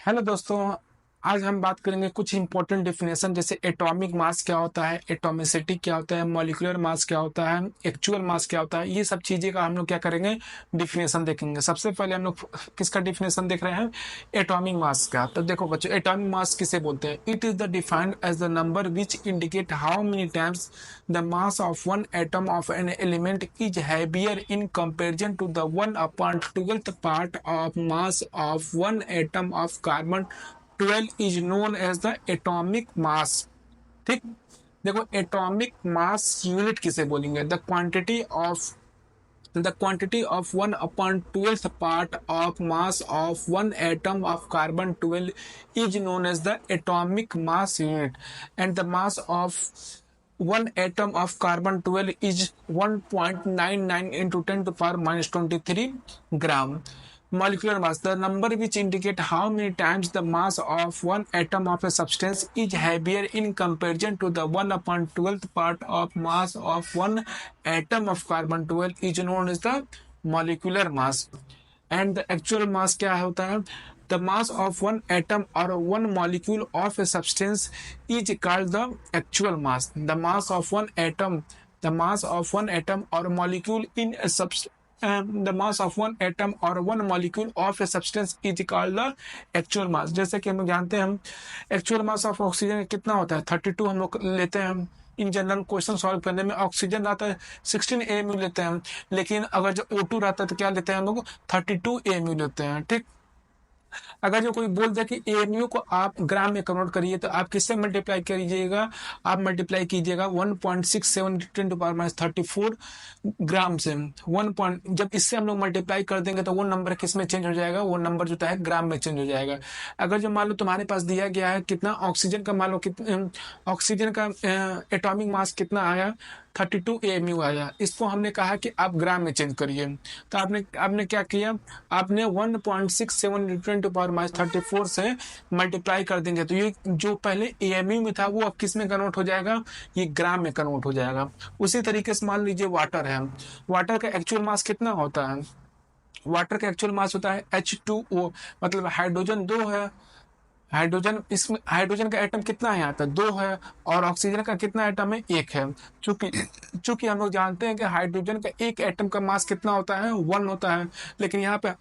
Hello दोस्तों। आज हम बात करेंगे कुछ इंपॉर्टेंट डेफिनेशन जैसे एटॉमिक मास क्या होता है, एटॉमिसिटी क्या होता है, मॉलिक्यूलर मास क्या होता है, एक्चुअल मास क्या होता है। ये सब चीज़ें का हम लोग क्या करेंगे, डेफिनेशन देखेंगे। सबसे पहले हम लोग किसका डेफिनेशन देख रहे हैं, एटॉमिक मास का। तो देखो बच्चों, एटॉमिक मास किसे बोलते हैं? It is the defined as the number which indicate how many times the mass of one atom of an element is heavier in comparison to the 1/12th part of mass of one atom of carbon 12 is known as the atomic mass. ठीक। देखो, atomic mass unit किसे बोलेंगे? The quantity of 1/12th part of mass of one atom of carbon 12 is known as the atomic mass unit and the mass of one atom of carbon 12 is 1.99 into 10 to power minus 23 gram. Molecular mass, the number which indicate how many times the mass of one atom of a substance is heavier in comparison to the 1/12th part of mass of one atom of carbon 12 is known as the molecular mass. And the actual mass क्या होता है? The mass of one atom or one molecule of a substance is called the actual mass. The mass of one atom or molecule in a the mass of one atom or one molecule of a substance is called the actual mass. जैसे कि हम जानते हैं, हम actual mass of oxygen कितना होता है? 32 हम लोग लेते हैं। हम इन जनरल क्वेश्चन सॉल्व करने में ऑक्सीजन रहता है 16 AMU लेते हैं, लेकिन अगर जो O2 रहता है तो क्या लेते हैं हम लोग? 32 AMU लेते हैं। ठीक। अगर जो कोई बोल दे कि एएमयू को आप ग्राम में कन्वर्ट करिए तो आप किससे मल्टीप्लाई करिएगा? आप मल्टीप्लाई कीजिएगा 1.67 × 10⁻34 ग्राम से। जब इससे हम लोग मल्टीप्लाई कर देंगे तो वो नंबर किस में चेंज हो जाएगा? वो नंबर जो है ग्राम में चेंज हो जाएगा। अगर जो मान लो तुम्हारे पास दिया गया है कितना ऑक्सीजन का, मान लो ऑक्सीजन का एटॉमिक मास कितना आया? 32 AMU आया। इसको हमने कहा कि आप ग्राम में चेंज करिए, तो आपने क्या किया? आपने 1.67 × 10⁻34 से मल्टीप्लाई कर देंगे तो ये जो पहले AMU में था वो अब किस में कन्वर्ट हो जाएगा? ये ग्राम में कन्वर्ट हो जाएगा। उसी तरीके से मान लीजिए वाटर है। वाटर का एक्चुअल मास कितना होता है? वाटर का एक्चुअल मास होता है H2O, मतलब हाइड्रोजन 2 है। हाइड्रोजन, इसमें हाइड्रोजन का एटम कितना है? यहाँ पे 2 है। और ऑक्सीजन का कितना एटम है? 1 है। चूंकि हम लोग जानते हैं कि हाइड्रोजन का एक एटम का मास कितना होता है? 1 होता है। लेकिन यहाँ पे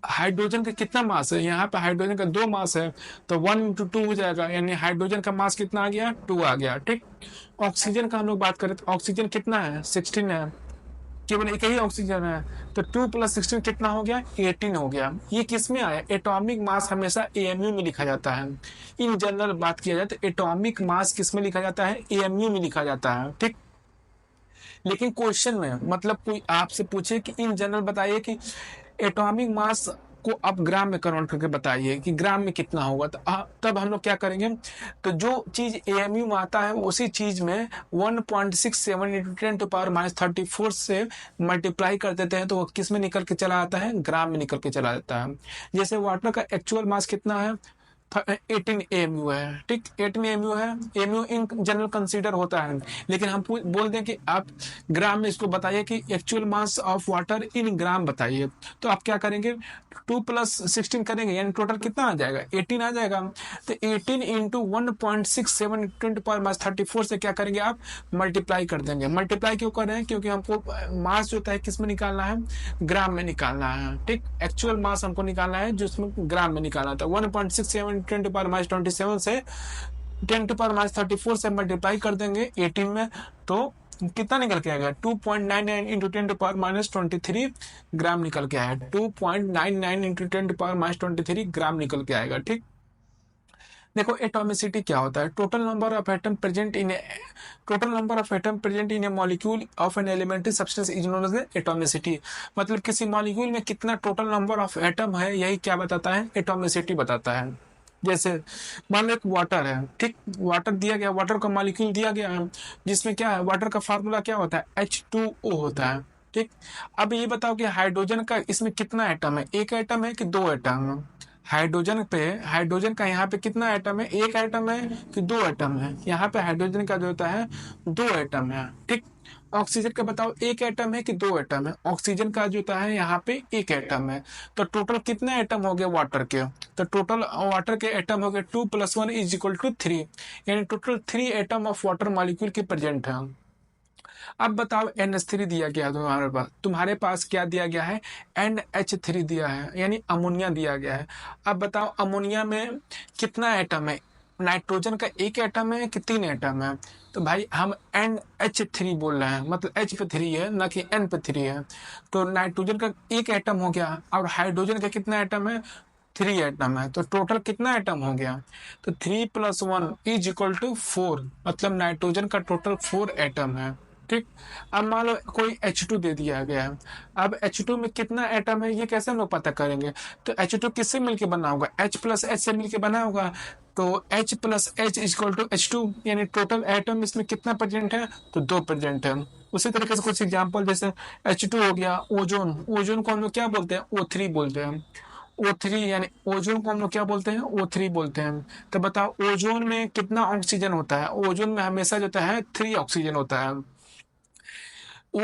हाइड्रोजन का कितना मास है? यहाँ पे हाइड्रोजन का 2 मास है, तो 1 × 2 हो जाएगा, यानी हाइड्रोजन का मास कितना आ गया? 2 आ गया। ठीक। ऑक्सीजन का हम लोग बात करें तो ऑक्सीजन कितना है? 16 है। केवल एक ही ऑक्सीजन है, तो 2 + 16 कितना हो गया? 18 हो गया। ये किस में आया? एटॉमिक मास हमेशा AMU में लिखा जाता है। इन जनरल बात किया जाए तो एटॉमिक मास किस में लिखा जाता है? AMU में लिखा जाता है। ठीक। लेकिन क्वेश्चन में, मतलब कोई आपसे पूछे कि इन जनरल बताइए कि एटॉमिक मास को आप ग्राम में कन्वर्ट करके बताइए कि ग्राम में कितना होगा, तो तब हम लोग क्या करेंगे? तो जो चीज AMU में आता है उसी चीज में 1.67 × 10⁻34 से मल्टीप्लाई कर देते हैं तो वो किस में निकल के चला आता है? ग्राम में निकल के चला जाता है। जैसे वाटर का एक्चुअल मास कितना है? 18 AMU है। ठीक, 18 AMU है। AMU इन जनरल कंसीडर होता है, लेकिन हम बोल दें कि आप ग्राम में इसको बताइए कि actual mass of water in gram बताइए, तो आप क्या करेंगे? 2 + 16 करेंगे, यानी टोटल कितना आ जाएगा? 18 आ जाएगा। तो 18 × 1.67 × 10⁻34 से क्या करेंगे? आप मल्टीप्लाई कर देंगे। मल्टीप्लाई क्यों कर रहे हैं? क्योंकि हमको मास जो है किस में निकालना है? ग्राम में निकालना है। ठीक, एक्चुअल मास हमको निकालना है जिसमें ग्राम में निकालना था। 1.67 × 10⁻27 से 10⁻34 से मल्टीप्लाई कर देंगे 18 में, तो कितना निकल के आएगा? 2.99 × 10⁻23 ग्राम निकल के आएगा। 2.99 × 10⁻23 ग्राम निकल के आएगा। ठीक। देखो, एटॉमिसिटी क्या होता है? Total number of atom present in a molecule of an elementary substance is known as atomicity. मतलब किसी मॉलिक्यूल में कितना टोटल नंबर ऑफ एटम है, यही क्या बताता है? एटॉमिसिटी बताता है। जैसे मान लो एक वाटर है। ठीक, वाटर दिया गया, वाटर का मॉलिक्यूल दिया गया है, जिसमें क्या है? वाटर का फार्मूला क्या होता है? H2O होता है। ठीक। अब ये बताओ कि हाइड्रोजन का इसमें कितना एटम है? एक एटम है कि 2 एटम है? हाइड्रोजन का यहाँ पे कितना एटम है? एक एटम है कि 2 एटम है? यहाँ पे हाइड्रोजन का जो होता है 2 एटम है। ठीक। ऑक्सीजन का बताओ, एक एटम है कि 2 एटम है? ऑक्सीजन का जो होता है यहाँ पे एक एटम है। तो टोटल कितने एटम हो गए वाटर के? तो टोटल वाटर के एटम हो गए 2 + 1 = 3, यानी total 3 atom of water molecule के प्रेजेंट है। अब बताओ NH3 दिया गया तुम्हारे पास क्या दिया गया है, NH3 दिया है, यानी अमोनिया दिया गया है। अब बताओ अमोनिया में कितना एटम है, नाइट्रोजन का एक एटम है कि 3 एटम है? तो भाई हम NH3 बोल रहे हैं, मतलब H पे 3 है ना कि N पे 3 है। तो नाइट्रोजन का एक एटम हो गया और हाइड्रोजन का कितना एटम है, 3 एटम है। तो टोटल कितना एटम हो गया, तो 3 + 1 = 4, मतलब नाइट्रोजन का टोटल 4 एटम है। ठीक। अब मान लो कोई H2 दे दिया गया है। अब H2 में कितना एटम है ये कैसे हम लोग पता करेंगे, तो H2 किससे मिलके बना होगा, H + H से मिलके बना होगा। तो H + H = H2, यानी टोटल एटम इसमें कितना प्रेजेंट है, तो 2 प्रेजेंट है। उसी तरीके से कुछ एग्जांपल जैसे H2 हो गया, ओजोन, ओजोन को हम लोग क्या बोलते हैं, O3 बोलते हैं। O3 यानी ओजोन को हम लोग क्या बोलते हैं, O3 बोलते हैं। तो बताओ ओजोन में कितना ऑक्सीजन होता है, ओजोन में हमेशा जो है 3 ऑक्सीजन होता है। ओ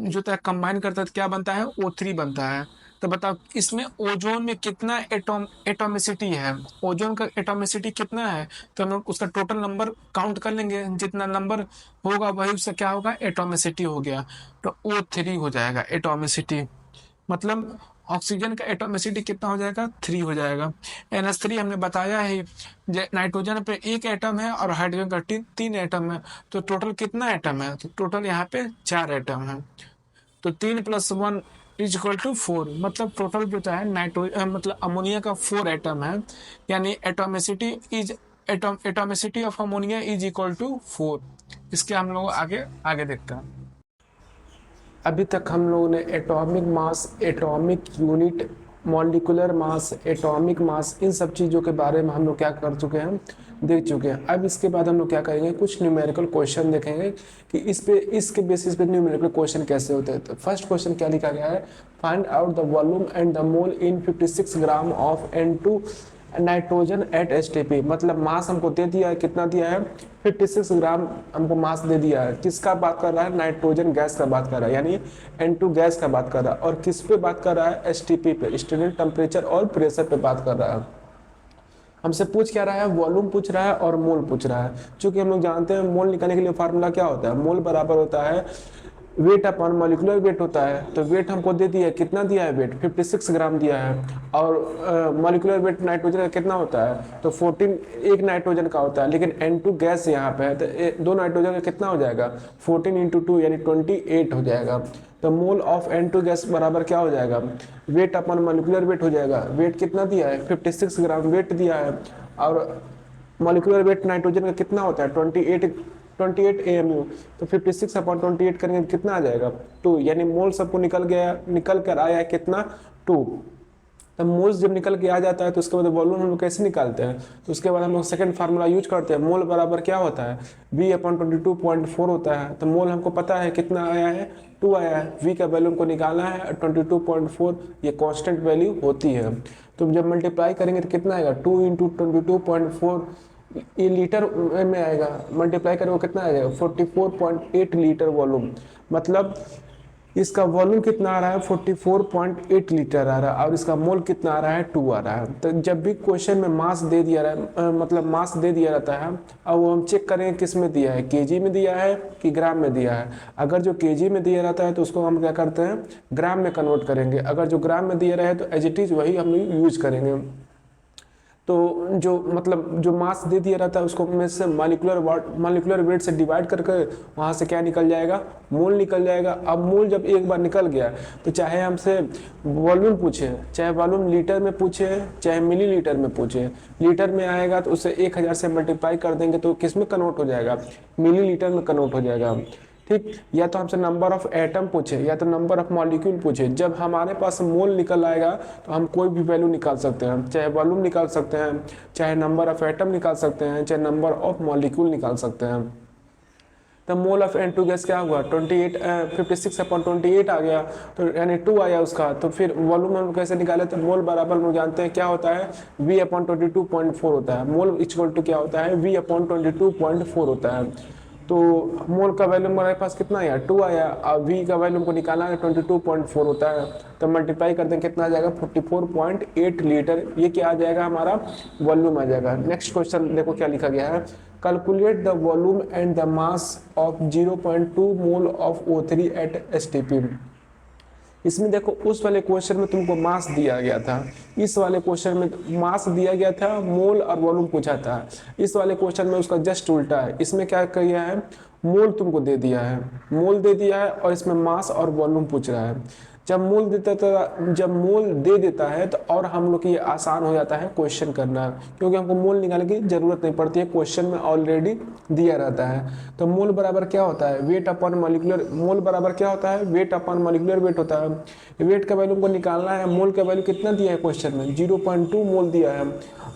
जो है कंबाइन करता है तो क्या बनता है, O3 बनता है। तो बताओ इसमें ओजोन में कितना एटोमिसिटी है, ओजोन का एटोमिसिटी कितना है, तो हम लोग उसका टोटल नंबर काउंट कर लेंगे, जितना नंबर होगा वही उससे क्या होगा, एटोमिसिटी हो गया। तो O3 हो जाएगा एटोमिसिटी, मतलब ऑक्सीजन का एटोमिसिटी कितना हो जाएगा, 3 हो जाएगा। NH3 हमने बताया है, नाइट्रोजन पे एक एटम है और हाइड्रोजन का 3 एटम है। तो टोटल कितना एटम है, तो टोटल यहाँ पे 4 एटम है। तो 3 + 1 = 4, मतलब टोटल जो है मतलब अमोनिया का 4 एटम है, यानी एटोमिसिटी ऑफ अमोनिया = 4। इसके हम लोग आगे आगे देखते हैं। अभी तक हम लोगों ने atomic mass, atomic unit, molecular mass, atomic mass, इन सब चीज़ों के बारे में हम लोग क्या कर चुके हैं, देख चुके हैं। अब इसके बाद हम लोग क्या करेंगे, कुछ न्यूमेरिकल क्वेश्चन देखेंगे कि इसके बेसिस पे न्यूमेरिकल क्वेश्चन कैसे होते हैं। तो फर्स्ट क्वेश्चन क्या लिखा गया है, find out the volume and the mole in 56 gram of N2 nitrogen eight HTP, मतलब मास हमको दे दिया है, कितना दिया है, 56 ग्राम हमको मास दे दिया है। किसका बात कर रहा है, नाइट्रोजन गैस का बात कर रहा है, यानी N2 गैस का बात कर रहा है। और किस पे बात कर रहा है, HTP पे, स्टैंडर्ड टेम्परेचर और प्रेशर पे बात कर रहा है। हमसे पूछ क्या रहा है, वॉल्यूम पूछ रहा है और मोल पूछ रहा है। क्योंकि हम लोग जानते हैं मोल निकालने के लिए फार्मूला क्या होता है, मोल बराबर होता है वेट अपॉन मॉलिक्यूलर वेट होता है। तो वेट हमको दे दिया है, कितना दिया है, वेट 56 ग्राम दिया है। और मॉलिक्यूलर वेट नाइट्रोजन का कितना होता है, तो 14 एक नाइट्रोजन का होता है। लेकिन N2 गैस यहाँ पे है तो 2 नाइट्रोजन का कितना हो जाएगा, 14 × 2 यानी 28 हो जाएगा। तो मोल ऑफ N2 गैस बराबर क्या हो जाएगा, वेट अपॉन मॉलिक्यूलर वेट हो जाएगा। वेट कितना दिया है, 56 ग्राम वेट दिया है। और मॉलिक्यूलर वेट नाइट्रोजन का कितना होता है, 28 AMU। तो 56/28 करेंगे कितना आ जाएगा, 2, यानी मोल सबको निकल कर आया है कितना, 2। तो मोल्स जब निकल के आ जाता है तो उसके बाद वॉल्यूम हम लोग कैसे निकालते हैं, तो उसके बाद हम लोग सेकंड फार्मूला यूज करते हैं। मोल बराबर क्या होता है, V/22.4 होता है। तो मोल हमको पता है कितना आया है, 2 आया है। V का वैल्यू हमको निकालना है 22.4, ये कांस्टेंट वैल्यू होती है। तो जब मल्टीप्लाई करेंगे तो कितना आएगा, 2 × 22.4, ये लीटर में आएगा, मल्टीप्लाई करें वो कितना आ जाएगा, 44.8 लीटर वॉल्यूम। मतलब इसका वॉल्यूम कितना आ रहा है, 44.8 लीटर आ रहा है। और इसका मोल कितना आ रहा है, 2 आ रहा है। तो जब भी क्वेश्चन में मास दे दिया रहा मतलब मास दे दिया रहता है, अब वो हम चेक करेंगे किस में दिया है, केजी में दिया है कि ग्राम में दिया है। अगर जो केजी में दिया रहता है तो उसको हम क्या करते हैं, ग्राम में कन्वर्ट करेंगे। अगर जो ग्राम में दिया रहे तो एज इट इज वही हम यूज करेंगे। तो जो मतलब जो मास दे दिया रहता है उसको में से मॉलिक्यूलर वेट से डिवाइड करके वहाँ से क्या निकल जाएगा, मोल निकल जाएगा। अब मोल जब एक बार निकल गया तो चाहे हमसे वॉल्यूम पूछे, चाहे वॉल्यूम लीटर में पूछे, चाहे मिलीलीटर में पूछे, लीटर में आएगा तो उसे 1000 से मल्टीप्लाई कर देंगे तो किस में कन्वर्ट हो जाएगा, मिलीलीटर में कन्वर्ट हो जाएगा। ठीक, या तो हमसे नंबर ऑफ एटम पूछे या तो नंबर ऑफ मॉलिक्यूल पूछे। जब हमारे पास मोल निकल आएगा तो हम कोई भी वैल्यू निकाल सकते हैं, चाहे वॉल्यूम निकाल सकते हैं, चाहे नंबर ऑफ एटम निकाल सकते हैं, चाहे नंबर ऑफ मॉलिक्यूल निकाल सकते हैं। तो मोल ऑफ N2 गैस क्या हुआ, 56/28 आ गया, तो यानी 2 आया उसका। तो फिर वॉल्यूम हम कैसे निकाले, तो मोल बराबर हम जानते हैं क्या होता है, V/22.4 होता है। मोल इक्वल टू क्या होता है, V/22.4 होता है। तो मोल का वैल्यू हमारे पास कितना आया, 2 आया। अब वी का वैल्यू हमको निकालना है, 22.4 होता है, तो मल्टीप्लाई कर देंगे कितना आ जाएगा, 44.8 लीटर। ये क्या आ जाएगा, हमारा वॉल्यूम आ जाएगा। नेक्स्ट क्वेश्चन देखो क्या लिखा गया है, calculate the volume and the mass of 0.2 mole of O3 at STP. इसमें देखो उस वाले क्वेश्चन में तुमको मास दिया गया था, इस वाले क्वेश्चन में मास दिया गया था, मोल और वॉल्यूम पूछा था। इस वाले क्वेश्चन में उसका जस्ट उल्टा है, इसमें क्या किया है, मोल तुमको दे दिया है, मोल दे दिया है, और इसमें मास और वॉल्यूम पूछ रहा है। जब मोल दे देता है तो और हम लोग के लिए आसान हो जाता है क्वेश्चन करना, क्योंकि हमको मोल निकालने की जरूरत नहीं पड़ती है, क्वेश्चन में ऑलरेडी दिया रहता है। तो मोल बराबर क्या होता है, वेट अपॉन मॉलिक्यूलर, मोल बराबर क्या होता है, वेट अपॉन मॉलिक्यूलर वेट होता है। वेट का वैल्यू को निकालना है, मोल का वैल्यू कितना दिया है क्वेश्चन में, 0.2 मोल दिया है।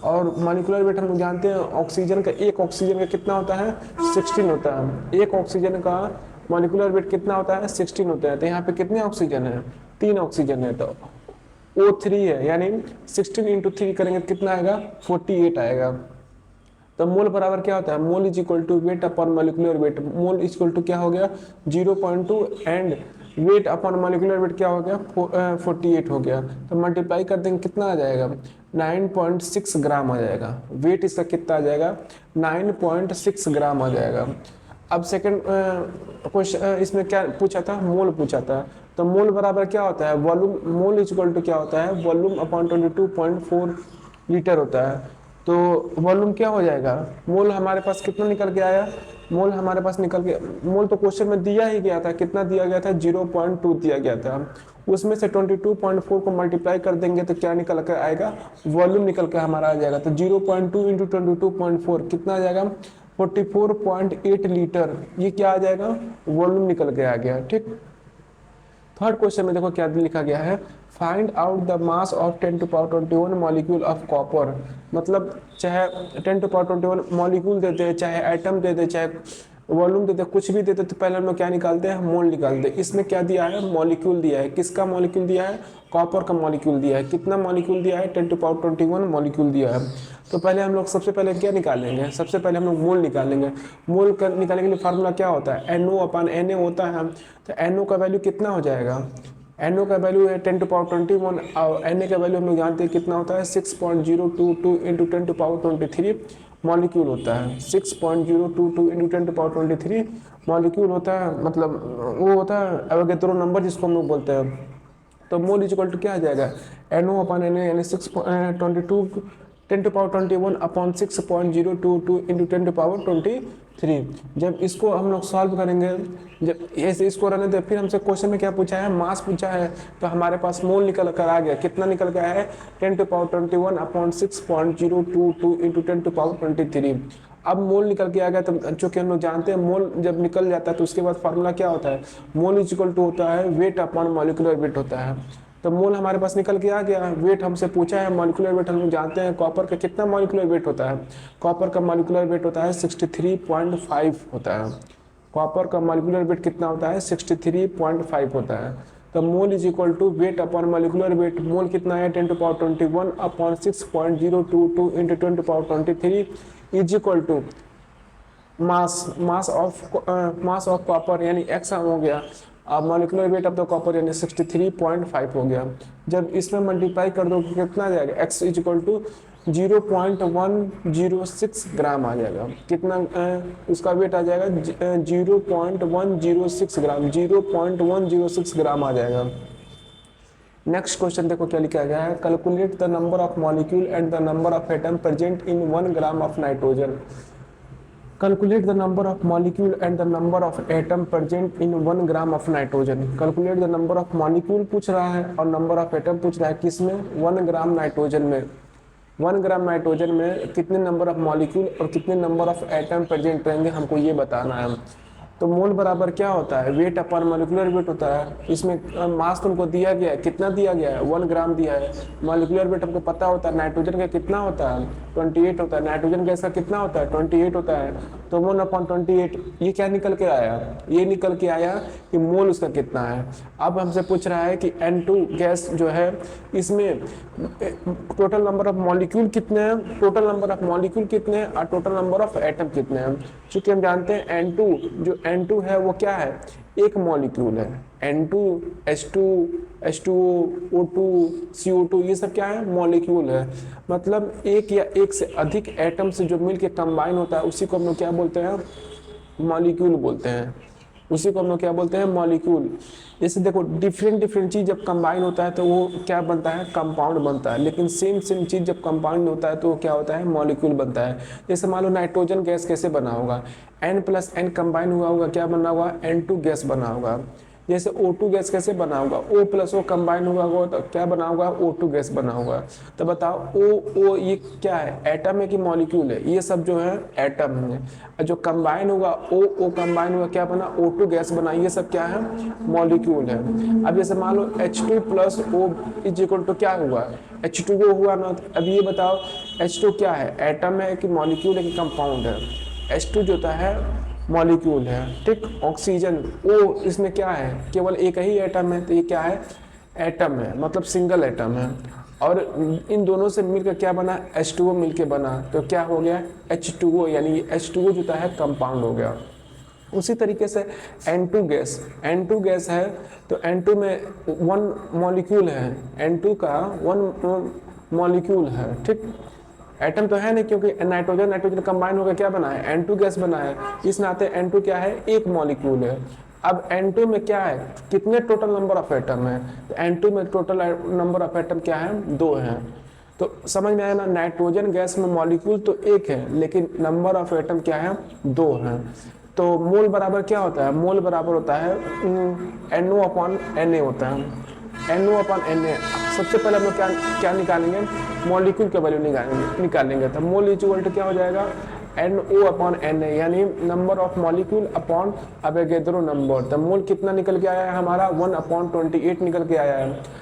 और मॉलिक्यूलर वेट हम जानते हैं ऑक्सीजन का, एक ऑक्सीजन का कितना होता है, 16 होता है। एक ऑक्सीजन का मॉलिक्यूलर वेट कितना होता है, 16 होता है। तो यहाँ पे कितने ऑक्सीजन है, 3 ऑक्सीजन है, तो O3 है, यानी 16 इंटू 3 करेंगे तो कितना आएगा, 48 आएगा। तो मोल बराबर क्या होता है, mole is equal to weight upon molecular weight, mole is equal to क्या हो गया 0.2 and weight upon molecular weight क्या हो गया 48 हो गया। तो मल्टीप्लाई कर देंगे कितना आ जाएगा, 9.6 ग्राम आ जाएगा। वेट इसका कितना आ जाएगा, 9.6 ग्राम आ जाएगा। अब सेकंड क्वेश्चन इसमें क्या पूछा था, मोल पूछा था। तो मोल बराबर क्या होता है, volume, mole is equal to क्या होता है, वॉल्यूम अपॉन 22.4 लीटर होता है। तो वॉल्यूम क्या हो जाएगा, मोल हमारे पास कितना निकल के आया, मोल हमारे पास निकल के, मोल तो क्वेश्चन में दिया ही गया था, कितना दिया गया था, 0.2 दिया गया था। उसमें से 22.4 को मल्टीप्लाई कर देंगे तो क्या निकल कर आएगा, वॉल्यूम निकल के हमारा आ जाएगा। तो 0.2 इंटू 22.4 कितना आ जाएगा, 44.8 लीटर। ये क्या आ जाएगा, वॉल्यूम निकल के आ गया। ठीक, थर्ड क्वेश्चन में देखो क्या लिखा गया है, find out the mass of 10 to power 21 molecule of copper. मतलब चाहे 10 टू पावर 21 मॉलिक्यूल देते हैं, चाहे एटम दे दे, चाहे वॉल्यूम देते, कुछ भी देते, तो पहले हम लोग क्या निकालते हैं, मोल निकालते हैं। इसमें क्या दिया है, मॉलिक्यूल दिया है। किसका मॉलिक्यूल दिया है, कॉपर का मॉलिक्यूल दिया है। कितना मॉलिक्यूल दिया है, 10 टू पावर 21 मॉलिक्यूल दिया है। तो पहले हम लोग सबसे पहले क्या निकालेंगे, सबसे पहले हम लोग मोल निकालेंगे। मोल निकालने के लिए फार्मूला क्या होता है, NO अपन Na होता है। तो NO का वैल्यू कितना हो जाएगा, NO का वैल्यू है 10 टू पावर 21 और Na का वैल्यू हम लोग जानते हैं कितना होता है, 6.022 इंटू 10 टू पावर 23 मॉलिक्यूल होता है। 6.022 इंटू 10 टू पावर 23 मॉलिक्यूल होता है, मतलब वो होता है एवोगैड्रो नंबर जिसको हम लोग बोलते हैं। तो मोल इज इक्वल टू क्या आ जाएगा, NO अपन Na यानी 6.22 10 to power 21 upon 6.022 into 10 to power 23। जब इसको हम लोग सॉल्व करेंगे, जब ऐसे इसको रहने दे, फिर हमसे क्वेश्चन में क्या पूछा है, मास पूछा है। तो हमारे पास मोल निकल कर आ गया, कितना निकल कर आया है, 10 to power 21 upon 6.022 into 10 to power 23। अब मोल निकल के आ गया, तो चूंकि हम लोग जानते हैं मोल जब निकल जाता है तो उसके बाद फार्मूला क्या होता है, मोल इज इक्वल टू होता है वेट अपॉन मॉलिक्यूलर वेट होता है। तो मोल हमारे पास निकल के आ गया। वेट हमसे पूछा है, मॉलिक्यूलर वेट हम लोग जानते हैं कॉपर का कितना मॉलिक्यूलर वेट होता है, कॉपर का मॉलिक्यूलर वेट होता है 63.5 होता है। कॉपर का मॉलिक्यूलर वेट कितना होता है, 63.5 होता है। तो mole is equal to weight upon molecular weight, mole कितना है 10 to power 21 upon 6.022 into 10 to power 23 is equal to mass of copper यानी x हो गया, अब molecular weight of the copper यानी 63.5 हो गया। जब इसमें मल्टीप्लाई कर दो कितना आ जाएगा, x इज इक्वल टू 0.106 ग्राम आ जाएगा। कितना उसका वेट आ जाएगा 0.106 ग्राम, 0.106 ग्राम आ जाएगा। नेक्स्ट क्वेश्चन देखो क्या लिखा गया है, calculate the number of molecule and the number of atom present in 1 gram of nitrogen. Calculate the number of molecule and the number of atom present in 1 gram of nitrogen. Calculate the number of molecule पूछ रहा है और number of atom पूछ रहा है, किसमें, 1 gram nitrogen में। 1 gram nitrogen में कितने नंबर ऑफ मॉलिक्यूल और कितने नंबर ऑफ एटम प्रेजेंट रहेंगे हमको ये बताना है। तो मोल बराबर क्या होता है, वेट अपन मॉलिक्यूलर वेट होता है। इसमें मास तुमको दिया गया है, कितना दिया गया है, 1 ग्राम दिया है। मॉलिक्यूलर वेट हमको पता होता है, नाइट्रोजन का कितना होता है, 28 होता है। नाइट्रोजन गैस का कितना होता है, 28 होता है। तो 1/28 ये क्या निकल के आया, ये निकल के आया कि मोल उसका कितना है। अब हमसे पूछ रहा है कि N2 गैस जो है इसमें टोटल नंबर ऑफ मॉलिक्यूल कितने हैं, टोटल नंबर ऑफ मॉलिक्यूल कितने हैं और टोटल नंबर ऑफ एटम कितने हैं। चूंकि हम जानते हैं N2 जो N2 है वो क्या है, एक मॉलिक्यूल है। N2 H2 H2O O2 CO2 ये सब क्या है, मॉलिक्यूल है। मतलब एक या एक से अधिक एटम से जो मिलके कंबाइन होता है उसी को हम लोग क्या बोलते हैं, मॉलिक्यूल बोलते हैं। उसी को हम लोग क्या बोलते हैं, मॉलिक्यूल। जैसे देखो डिफरेंट डिफरेंट चीज जब कंबाइन होता है तो वो क्या बनता है, कंपाउंड बनता है। लेकिन सेम सेम चीज जब कंपाउंड होता है तो वो क्या होता है, मॉलिक्यूल बनता है। जैसे मान लो नाइट्रोजन गैस कैसे बना होगा, N+N कंबाइन हुआ होगा, क्या बना होगा, N2 गैस बना होगा। जैसे O2 गैस कैसे बना होगा, O+O कंबाइन हुआ होगा तो क्या बना होगा, O2 गैस बना होगा। तो बताओ O ये क्या है, एटम है कि मॉलिक्यूल है, ये सब जो है एटम है। जो कंबाइन हुआ O कंबाइन हुआ क्या बना, O2 गैस बना, ये सब क्या है, मॉलिक्यूल है। अब जैसे मान लो H2+O इज इक्वल टू क्या हुआ, H2O हुआ ना। तो अब ये बताओ H2 क्या है, एटम है कि मॉलिक्यूल है कि कंपाउंड है। H2 जो होता है मॉलिक्यूल है, ठीक। ऑक्सीजन O इसमें क्या है, केवल एक ही एटम है, तो ये क्या है, एटम है, मतलब सिंगल एटम है। और इन दोनों से मिलकर क्या बना, H2O मिलके बना, तो क्या हो गया, H2O, यानी H2O जो है कंपाउंड हो गया। उसी तरीके से N2 गैस है तो N2 में 1 मॉलिक्यूल है, N2 का 1 मॉलिक्यूल है, ठीक। एटम तो है नहीं, क्योंकि नाइट्रोजन कंबाइन होकर क्या बना है, N2 गैस बना है। इस नाते N2 क्या है, एक मॉलिक्यूल है। अब N2 में क्या है, कितने टोटल नंबर ऑफ एटम है, तो N2 में टोटल नंबर ऑफ एटम क्या है, 2 हैं। तो समझ में आया ना, नाइट्रोजन गैस में मॉलिक्यूल तो एक है लेकिन नंबर ऑफ एटम क्या है, 2 हैं। तो मोल बराबर क्या होता है, मोल बराबर होता है NO/Na होता है, NO/Na। सबसे पहले हम लोग क्या क्या निकालेंगे, मॉलिक्यूल का वैल्यू निकालेंगे। तो मोल इक्वल टू क्या हो जाएगा, NO/Na, यानी number of molecule upon Avogadro number. तो मोल कितना निकल के आया है हमारा, 1/28 निकल के आया है।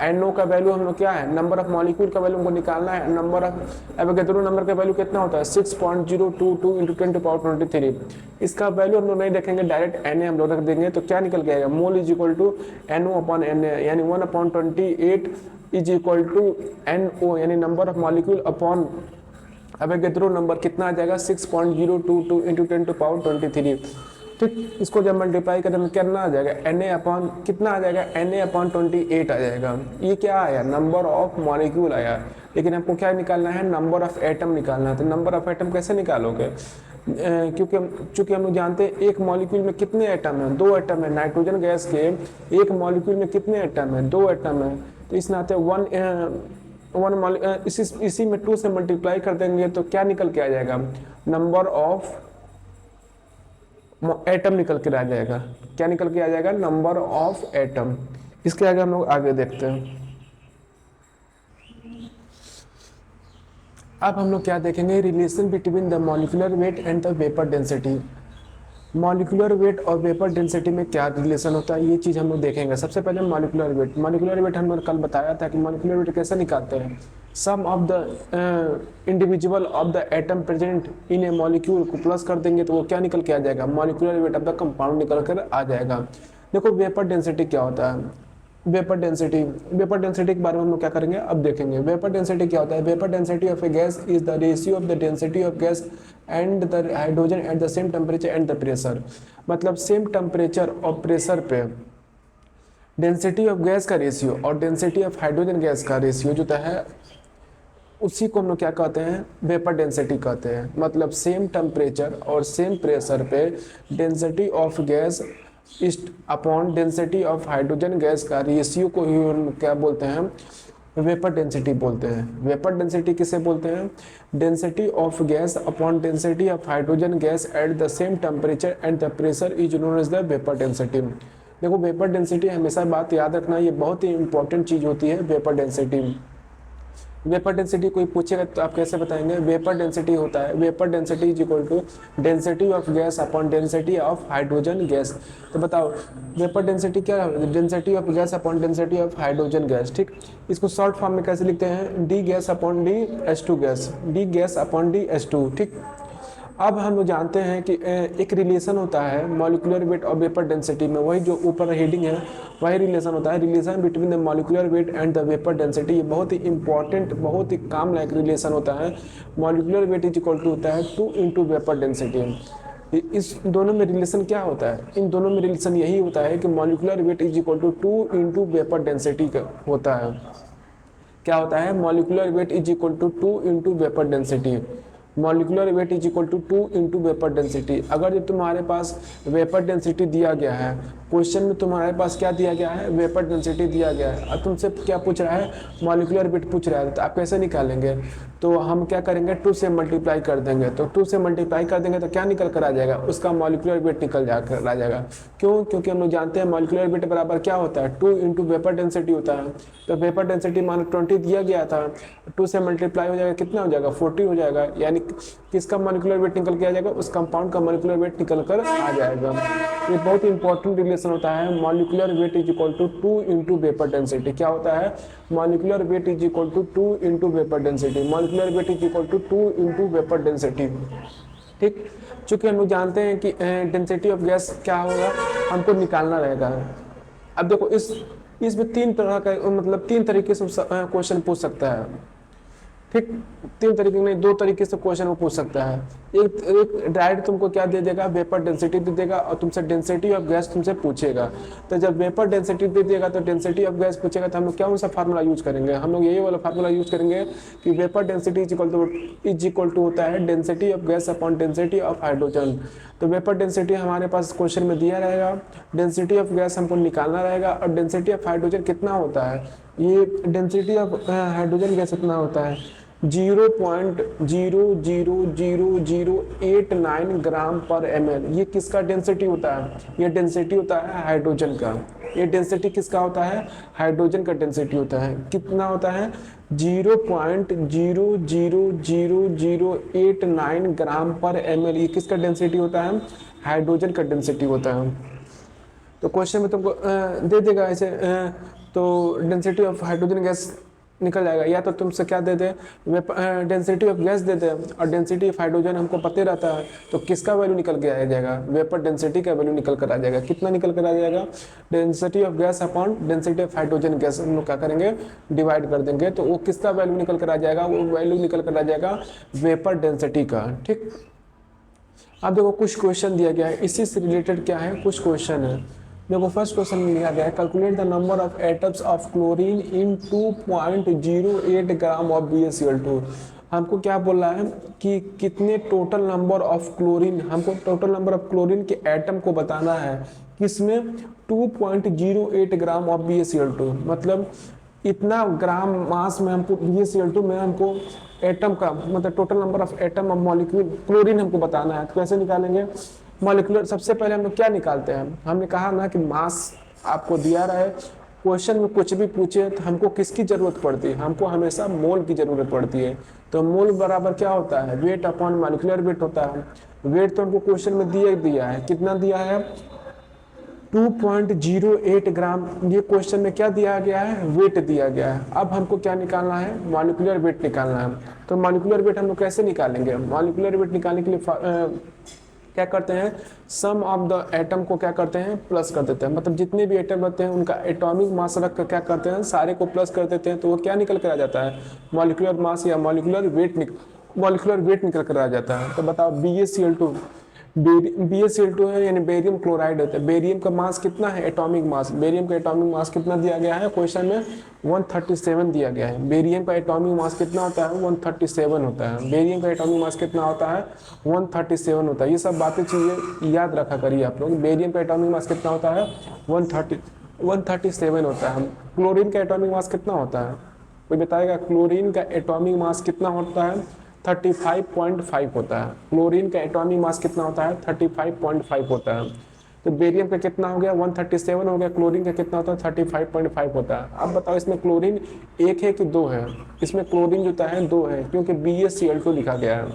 NO का वैल्यू हम लोग क्या है, नंबर ऑफ मॉलिक्यूल का वैल्यू हमको निकालना है। नंबर ऑफ एवोगाद्रो नंबर का वैल्यू कितना होता है, 6.022 × 10⁻23। इसका वैल्यू हम लोग नहीं देखेंगे, डायरेक्ट Na हम लोग रख देंगे। तो क्या निकल के आएगा, मोल इज इक्वल टू NO/Na, यानी 1/28 इज इक्वल टू NO, यानी number of molecule upon Avogadro number कितना आ जाएगा, 6.022 × 10⁻23, ठीक। इसको जब मल्टीप्लाई करें कितना आ जाएगा, Na/ कितना आ जाएगा, Na/28 आ जाएगा। ये क्या आया, नंबर ऑफ मॉलिक्यूल आया। लेकिन आपको क्या निकालना है, नंबर ऑफ एटम निकालना है। तो नंबर ऑफ एटम कैसे निकालोगे, चूंकि हम लोग जानते हैं एक मॉलिक्यूल में कितने एटम है, 2 एटम है। नाइट्रोजन गैस के एक मॉलिक्यूल में कितने एटम है, 2 एटम है। तो इस नाते इसी में 2 से मल्टीप्लाई कर देंगे तो क्या निकल के आ जाएगा, नंबर ऑफ एटम निकल के आ जाएगा। क्या निकल के आ जाएगा, नंबर ऑफ एटम। इसके आगे हम लोग आगे देखते हैं। अब हम लोग क्या देखेंगे, relation between the molecular weight and the vapour density. Molecular wait और वेपर डेंसिटी में क्या रिलेशन होता है, ये चीज़ हम लोग देखेंगे। सबसे पहले मॉलिक्यूलर वेट। मॉलिक्यूलर वेट हम लोग कल बताया था कि मॉलिक्यूलर वेट कैसे निकालते हैं, sum of the individual of the atom present in a molecule को प्लस कर देंगे तो वो क्या निकल के आ जाएगा, molecular weight of the compound निकल कर आ जाएगा। देखो वेपर डेंसिटी क्या होता है, वेपर डेंसिटी के बारे में हम लोग क्या करेंगे, अब देखेंगे। वेपर डेंसिटी क्या होता है, vapour density of A gas is the ratio of the density of gas and the hydrogen eight the same temperature and the pressure. मतलब सेम टेम्परेचर और प्रेशर पे डेंसिटी ऑफ गैस का ratio और density of hydrogen gas का ratio जो है उसी को हम लोग क्या कहते हैं, वेपर डेंसिटी कहते हैं। मतलब सेम टेम्परेचर और सेम प्रेशर पे डेंसिटी ऑफ गैस इस upon density of hydrogen gas का रेशियो को ही हम क्या बोलते हैं, वेपर डेंसिटी बोलते हैं। वेपर डेंसिटी किसे बोलते हैं, density of gas upon density of hydrogen gas at the same temperature and the pressure is known as the vapour density. देखो वेपर डेंसिटी हमेशा बात याद रखना, ये बहुत ही इंपॉर्टेंट चीज होती है वेपर डेंसिटी। वेपर डेंसिटी कोई पूछेगा तो आप कैसे बताएंगे? वेपर डेंसिटी होता है, vapour density is equal to density of gas upon density of hydrogen gas. तो बताओ वेपर डेंसिटी क्या है? Density of gas upon density of hydrogen gas. ठीक, इसको शॉर्ट फॉर्म में कैसे लिखते हैं? D gas upon D H two gas, D gas upon D H two. ठीक, अब हम लोग जानते हैं कि एक रिलेशन होता है मॉलिक्यूलर वेट और वेपर डेंसिटी में, वही जो ऊपर हेडिंग है वही रिलेशन होता है, relation between the molecular weight and the vapour density. ये बहुत ही इंपॉर्टेंट, बहुत ही काम लायक रिलेशन होता है। Molecular weight is equal to होता है 2 इंटू वेपर डेंसिटी। इस दोनों में रिलेशन क्या होता है? इन दोनों में रिलेशन यही होता है कि molecular weight is equal to 2 into vapour density होता है। क्या होता है? Molecular weight is equal to 2 into vapour density. Molecular weight is equal to 2 into vapour density. अगर जब तुम्हारे पास वेपर डेंसिटी दिया गया है, क्वेश्चन में तुम्हारे पास क्या दिया गया है? वेपर डेंसिटी दिया गया है। अब तुमसे क्या पूछ रहा है? मॉलिक्यूलर वेट पूछ रहा है, तो आप कैसे निकालेंगे? तो हम क्या करेंगे? 2 से मल्टीप्लाई कर देंगे। तो 2 से मल्टीप्लाई कर देंगे तो क्या निकल कर आ जाएगा? उसका मॉलिक्यूलर वेट निकल कर आ जाएगा। क्यों? क्योंकि हम लोग जानते हैं मॉलिक्यूलर वेट बराबर क्या होता है? 2 इंटू वेपर डेंसिटी होता है। तो वेपर डेंसिटी मान 20 दिया गया था, 2 से मल्टीप्लाई हो जाएगा, कितना हो जाएगा? 40 हो जाएगा। यानी किसका मॉलिक्यूलर वेट निकल के आ जाएगा? उस कंपाउंड का मॉलिक्यूलर वेट निकल कर आ जाएगा। ये बहुत इंपॉर्टेंट रिलेशन होता है। Molecular weight is equal to 2 into vapour density. क्या होता है? Molecular weight is equal to 2 into vapour density. Molecular weight is equal to 2 into vapour density. ठीक, चूंकि हम लोग जानते हैं कि डेंसिटी ऑफ गैस क्या होगा, हमको निकालना रहेगा। अब देखो इसमें 3 तरह का, मतलब 3 तरीके से क्वेश्चन पूछ सकता है। ठीक, 3 तरीके नहीं, 2 तरीके से क्वेश्चन वो पूछ सकता है। एक डायरेक्ट तुमको क्या दे देगा? वेपर डेंसिटी दे देगा और तुमसे डेंसिटी ऑफ गैस तुमसे पूछेगा। तो जब वेपर डेंसिटी दे देगा तो डेंसिटी ऑफ गैस पूछेगा, तो हम लोग क्या सा फार्मूला यूज करेंगे? हम लोग यही वाला फार्मूला यूज करेंगे कि vapour density is equal to होता है density of gas upon density of hydrogen. तो वेपर डेंसिटी हमारे पास क्वेश्चन में दिया रहेगा, डेंसिटी ऑफ गैस हमको निकालना रहेगा, और डेंसिटी ऑफ हाइड्रोजन कितना होता है? ये डेंसिटी ऑफ हाइड्रोजन गैस कितना होता है? 0.00089 ग्राम पर ml। ये किसका डेंसिटी होता है? ये डेंसिटी होता है हाइड्रोजन का। ये डेंसिटी किसका होता है? हाइड्रोजन का डेंसिटी होता है। कितना होता है? 0.00089 ग्राम पर ml। ये किसका डेंसिटी होता है? हाइड्रोजन का डेंसिटी होता है। तो क्वेश्चन में तुमको दे देगा ऐसे, तो डेंसिटी ऑफ हाइड्रोजन गैस निकल जाएगा। या तो तुमसे क्या दे दे? डेंसिटी ऑफ गैस दे दे, और डेंसिटी ऑफ हाइड्रोजन हमको पता रहता है, तो किसका वैल्यू निकल के आ जाएगा? वेपर डेंसिटी का वैल्यू निकल कर आ जाएगा। कितना निकल कर आ जाएगा? Density of gas upon density of hydrogen gas हम लोग क्या करेंगे? डिवाइड कर देंगे। तो वो किसका वैल्यू निकल कर आ जाएगा? वो वैल्यू निकल कर आ जाएगा वेपर डेंसिटी का। ठीक, अब देखो कुछ क्वेश्चन दिया गया है, इसी से रिलेटेड क्या है, कुछ क्वेश्चन है। देखो फर्स्ट क्वेश्चन में लिखा गया है, calculate the number of atoms of chlorine in 2.08 gram of BaCl2। हमको क्या बोल रहा है कि कितने टोटल नंबर ऑफ क्लोरीन, हमको टोटल नंबर ऑफ क्लोरीन के एटम को बताना है, किसमें? 2.08 ग्राम ऑफ BaCl2। मतलब इतना ग्राम मास में हमको BaCl2 में हमको एटम का, मतलब total number of atom of molecule chlorine हमको बताना है। तो कैसे निकालेंगे? मॉलिक्यूलर, सबसे पहले हम लोग क्या निकालते हैं? हमने कहा ना कि मास आपको दिया रहे, क्वेश्चन में कुछ भी पूछे तो हमको किसकी जरूरत पड़ती है? हमको हमेशा मोल की जरूरत पड़ती है। तो मोल बराबर क्या होता है? वेट अपॉन मॉलिक्यूलर वेट होता है। वेट तो हमको क्वेश्चन में दिया है, कितना दिया है? 2.08 ग्राम। ये क्वेश्चन में क्या दिया गया है? वेट दिया गया है। अब हमको क्या निकालना है? मॉलिक्यूलर वेट निकालना है। तो मॉलिक्यूलर वेट हम लोग कैसे निकालेंगे? मॉलिक्यूलर वेट निकालने के लिए क्या करते हैं? सम ऑफ द एटम को क्या करते हैं? प्लस कर देते हैं। मतलब जितने भी एटम रहते हैं उनका एटॉमिक मास रख कर क्या करते हैं? सारे को प्लस कर देते हैं। तो वो क्या निकल कर आ जाता है? मॉलिक्यूलर मास या मॉलिक्यूलर वेट निकल कर आ जाता है। तो बताओ BaCl2 है, यानी बेरियम क्लोराइड होता है। बेरियम का मास कितना है? एटॉमिक मास, बेरियम का एटॉमिक मास कितना दिया गया है क्वेश्चन में? 137 दिया गया है। बेरियम का एटॉमिक मास कितना होता है? 137 होता है। बेरियम का एटॉमिक मास कितना होता है? 137 होता है। ये सब बातें चीजें याद रखा करिए आप लोग। बेरियम का एटॉमिक मास कितना होता है? 137 होता है। क्लोरीन का एटॉमिक मास कितना होता है? कोई बताएगा? क्लोरीन का एटॉमिक मास कितना होता है? 35.5 होता है। क्लोरीन का एटॉमिक मास कितना होता है? 35.5 होता है। तो बेरियम का कितना हो गया 137 हो गया, क्लोरीन का कितना होता है 35.5 होता है। अब बताओ इसमें क्लोरीन एक है कि दो है? इसमें क्लोरीन जो है दो है, क्योंकि BaCl2 लिखा गया है।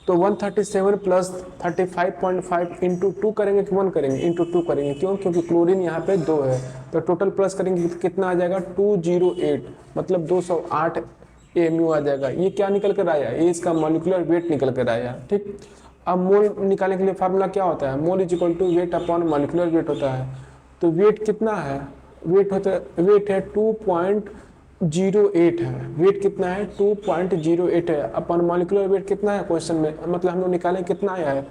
तो 137 प्लस 35.5 इंटू 2 करेंगे कि 1 करेंगे? इंटू 2 करेंगे। क्यों? क्योंकि क्लोरीन यहाँ पे 2 है। तो टोटल प्लस करेंगे कितना आ जाएगा 208, मतलब 208 AMU आ जाएगा। ये क्या निकल कर आया? ये इसका मॉलिक्यूलर वेट निकल कर आया। ठीक, अब मोल निकालने के लिए फार्मूला क्या होता है? Mole is equal to weight upon molecular weight होता है। तो वेट कितना है? वेट है 2.08 है। वेट कितना है? 2.08 है। अपन मॉलिक्यूलर वेट कितना है क्वेश्चन में, मतलब हम लोग निकालें कितना आया है?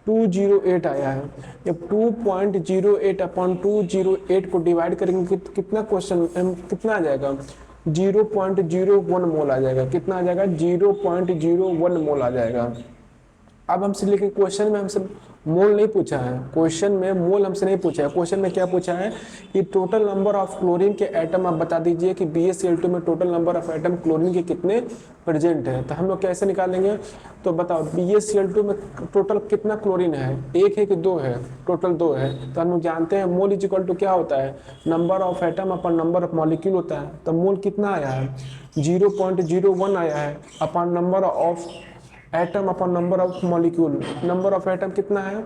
208 आया है। जब 2.08 अपॉन 208 को डिवाइड करेंगे कितना क्वेश्चन कितना आ जाएगा? 0.01 मोल आ जाएगा। कितना आ जाएगा? 0.01 मोल आ जाएगा। अब हमसे लेकिन क्वेश्चन में हमसे मोल नहीं पूछा है, क्वेश्चन में मोल हमसे नहीं पूछा है। क्वेश्चन में क्या पूछा है कि टोटल नंबर ऑफ क्लोरीन के एटम आप बता दीजिए कि BaCl2 में total number of atom chlorine के कितने प्रेजेंट है। तो हम लोग कैसे निकालेंगे? तो बताओ BaCl2 में टोटल कितना क्लोरीन है? एक है कि दो है? टोटल दो है। तो हम लोग जानते हैं मोल इज इक्वल टू क्या होता है? Number of atom upon number of molecule होता है। तो मोल कितना आया है? 0.01 आया है अपन number of atom upon number of molecule. Number of atom कितना है?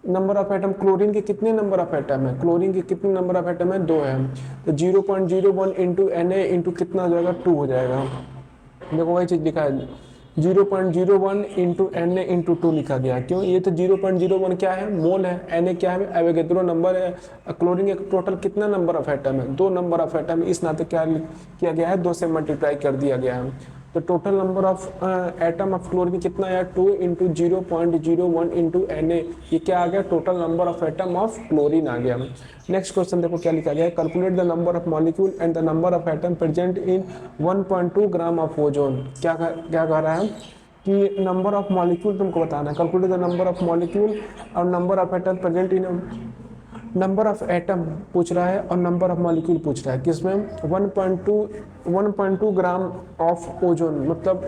नंबर ऑफ एटम क्लोरीन के कितने नंबर ऑफ एटम है? क्लोरीन के कितने नंबर ऑफ एटम है? दो है। तो 0.01 इंटू Na इंटू कितना हो जाएगा? 2 हो जाएगा। देखो वही चीज लिखा है 0.01 इंटू Na इंटू 2 लिखा गया। क्यों? ये तो 0.01 क्या है? मोल है। Na क्या है? एवोगैड्रो नंबर है। क्लोरीन के टोटल कितना नंबर ऑफ एटम है? दो नंबर ऑफ एटम। इस नाते क्या किया गया है? 2 से मल्टीप्लाई कर दिया गया है। तो total number of atom of chlorine कितना आया? 2 इंटू 0.01 इंटू Na। ये क्या आ गया? Total number of atom of chlorine आ गया। नेक्स्ट क्वेश्चन देखो क्या लिखा गया है? Calculate the number of molecule and the number of atom present in 1.2 gram of ozone. क्या कह रहा है कि नंबर ऑफ मॉलिक्यूल तुमको बताना है। Calculate the number of molecule और number of atom present in, number of atom पूछ रहा है और नंबर ऑफ मॉलिक्यूल पूछ रहा है। किसमें? 1.2 ग्राम ऑफ ओजोन। मतलब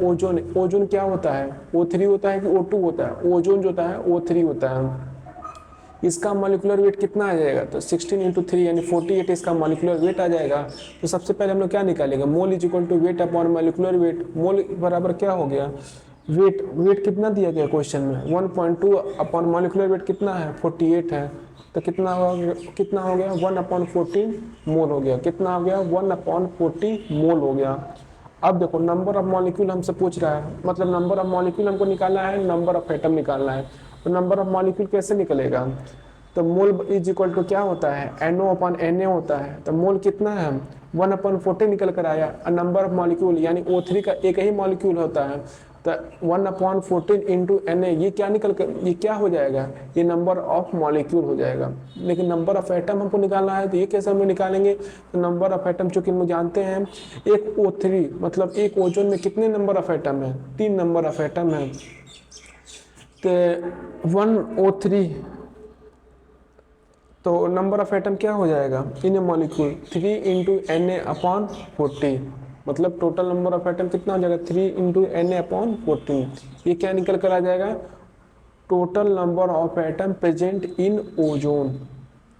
ओजोन क्या होता है? O3 होता है कि O2 होता है? ओजोन जो होता है O3 होता है। इसका मॉलिक्यूलर वेट कितना आ जाएगा? तो 16 इंटू 3 यानी 48 इसका मॉलिक्यूलर वेट आ जाएगा। तो सबसे पहले हम लोग क्या निकालेंगे? Mole is equal to weight upon molecular weight. Mole बराबर क्या हो गया? वेट कितना दिया गया क्वेश्चन में? 1.2 अपॉन मॉलिक्यूलर वेट कितना है? 48 है। तो कितना हो गया? 1/14 मोल हो गया। कितना हो गया? 1/40 मोल हो गया। अब देखो नंबर ऑफ मॉलिक्यूल हमसे पूछ रहा है, मतलब नंबर ऑफ मॉलिक्यूल हमको निकालना है, नंबर ऑफ एटम निकालना है। तो नंबर ऑफ मॉलिक्यूल कैसे निकलेगा? तो मोल इज इक्वल टू क्या होता है? NO/Na होता है। तो मोल कितना है? 1/40 निकल कर आया। और नंबर ऑफ मॉलिक्यूल यानी O3 का एक ही मॉलिक्यूल होता है। तो 1/14 इंटू Na ये क्या हो जाएगा? ये नंबर ऑफ मॉलिक्यूल हो जाएगा। लेकिन नंबर ऑफ एटम हमको निकालना है, तो ये कैसे हम निकालेंगे? तो नंबर ऑफ एटम चूंकि हम जानते हैं एक O3 मतलब एक ओजोन में कितने नंबर ऑफ एटम है? 3 नंबर ऑफ एटम है। तो 1O3 तो नंबर ऑफ एटम क्या हो जाएगा इन ए मॉलिक्यूल? 3 इंटू Na/40, मतलब टोटल नंबर ऑफ एटम कितना हो जाएगा? 3 इंटू Na/14। ये क्या निकल कर आ जाएगा? Total number of atom present in ozone.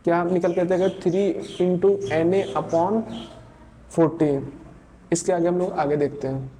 क्या निकल कर जाएगा? 3 इंटू Na/14। इसके आगे हम लोग आगे देखते हैं।